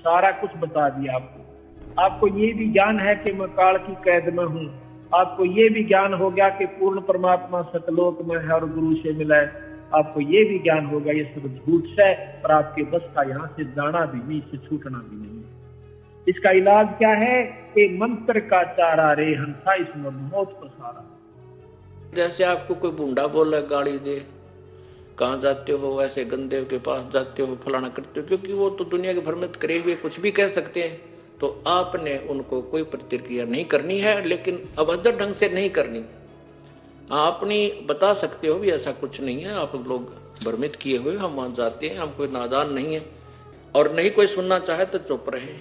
सारा कुछ बता दिया आपको। आपको ये भी ज्ञान है कि मैं काल की कैद में हूँ। आपको ये भी ज्ञान हो गया कि पूर्ण परमात्मा सतलोक में है और गुरु से मिला है। आपको ये भी ज्ञान होगा ये सब झूठ है और आपके बस का यहाँ से जाना भी नहीं, इससे छूटना भी नहीं। इसका इलाज क्या है कि मंत्र का चारा रे हंसा इसमें बहुत पसारा। जैसे आपको कोई बूंदा बोला गाली दे, कहाँ जाते हो, ऐसे गंदे के पास जाते हो, फलाना करते हो, क्योंकि वो तो दुनिया के भ्रमित करे हुए कुछ भी कह सकते हैं। तो आपने उनको कोई प्रतिक्रिया नहीं करनी है, लेकिन अभद्र ढंग से नहीं करनी। आपने बता सकते हो भी ऐसा कुछ नहीं है, आप लोग भ्रमित किए हुए, हम मान जाते हैं, हम कोई नादान नहीं है। और नहीं कोई सुनना चाहे तो चुप रहे,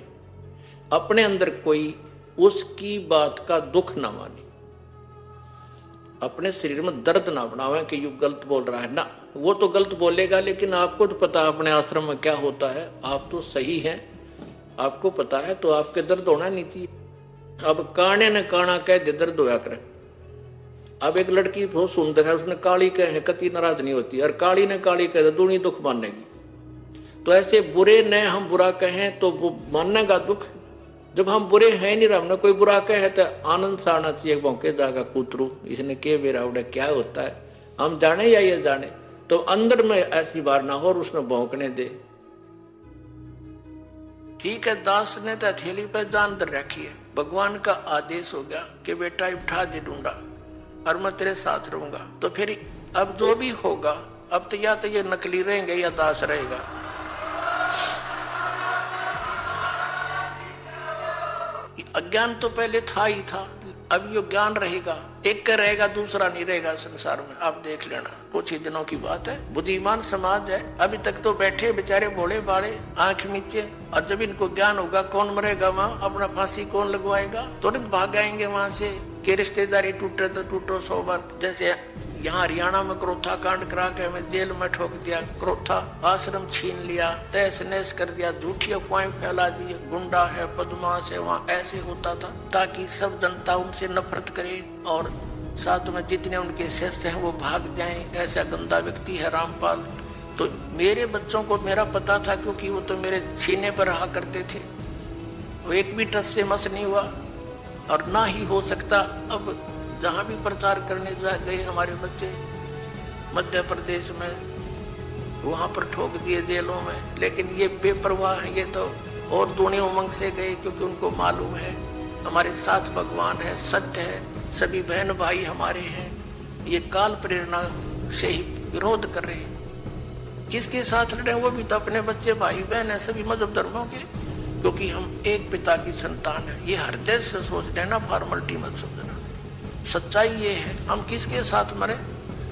अपने अंदर कोई उसकी बात का दुख ना माने, अपने शरीर में दर्द ना बनावे कि यू गलत बोल रहा है ना। वो तो गलत बोलेगा, लेकिन आपको तो पता है अपने आश्रम में क्या होता है, आप तो सही हैं, आपको पता है, तो आपके दर्द होना नहीं चाहिए। अब काने ने काना कह दे दर्द होया करे। अब एक लड़की बहुत सुंदर है, उसने काली कहे कति नाराज नहीं होती, और काली ने काली कह दे दूनी दुख मानेगी। तो ऐसे बुरे ने हम बुरा कहें तो वो मानेगा दुख। जब हम बुरे हैं नहीं, हमने कोई बुरा कहे तो आनंद से आना चाहिए, भौंके जागा कूतरू इसने के बेरा उड़ा क्या होता है, हम जाने या ये जाने। तो अंदर में ऐसी बार ना हो और उसने भौंकने दे। ठीक है, दास ने तो हथेली पर जान दर रखी है, भगवान का आदेश हो गया कि बेटा उठा दे ढूंढा और मैं तेरे साथ रहूंगा। तो फिर अब जो भी होगा, अब तो या तो ये नकली रहेंगे या दास रहेगा। अज्ञान तो पहले था ही था, अब ये ज्ञान रहेगा, एक का रहेगा दूसरा नहीं रहेगा संसार में। आप देख लेना, कुछ ही दिनों की बात है। बुद्धिमान समाज है, अभी तक तो बैठे बेचारे भोले भाले आंख नीचे, और जब इनको ज्ञान होगा कौन मरेगा वहां, अपना फांसी कौन लगवाएगा, तुरंत भाग आएंगे वहां से कि रिश्तेदारी टूटे तो टूटो 100 बार। जैसे यहाँ हरियाणा में क्रोथा कांड करा के हमें जेल में ठोक दिया, क्रोथा आश्रम छीन लिया, तहस नहस कर दिया, झूठी अफवाहें फैला दी, गुंडा है बदमाश है, वहाँ ऐसे होता था ताकि सब जनता उनसे नफरत करे और साथ में जितने उनके शिष्य हैं वो भाग जाएं। ऐसा गंदा व्यक्ति है रामपाल। तो मेरे बच्चों को मेरा पता था, क्योंकि वो तो मेरे सीने पर रहा करते थे, वो एक भी टस से मस नहीं हुआ और ना ही हो सकता। अब जहां भी प्रचार करने गए हमारे बच्चे मध्य प्रदेश में, वहां पर ठोक दिए जेलों में। लेकिन ये बेपरवाह हैं, ये तो और दूनी उमंग से गए, क्योंकि उनको मालूम है हमारे साथ भगवान है, सत्य है, सभी बहन भाई हमारे हैं। ये काल प्रेरणा से ही विरोध कर रहे हैं। किसके साथ लड़े, वो भी तो अपने बच्चे भाई बहन है, सभी मजहब धर्मों के, क्योंकि हम एक पिता की संतान है। ये हृदय से सोच लेना, फॉर्मेलिटी मत समझना। सच्चाई ये है, हम किसके साथ मरे।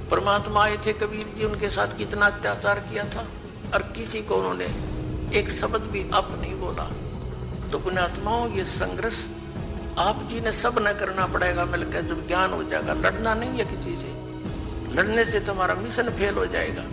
परमात्मा आए थे कबीर जी, उनके साथ कितना अत्याचार किया था और किसी को उन्होंने एक शब्द भी अप नहीं बोला। तो पुण्यात्माओं, ये संघर्ष आप जी ने सब न करना पड़ेगा मिलकर। जब ज्ञान हो जाएगा, लड़ना नहीं है किसी से, लड़ने से तुम्हारा मिशन फेल हो जाएगा।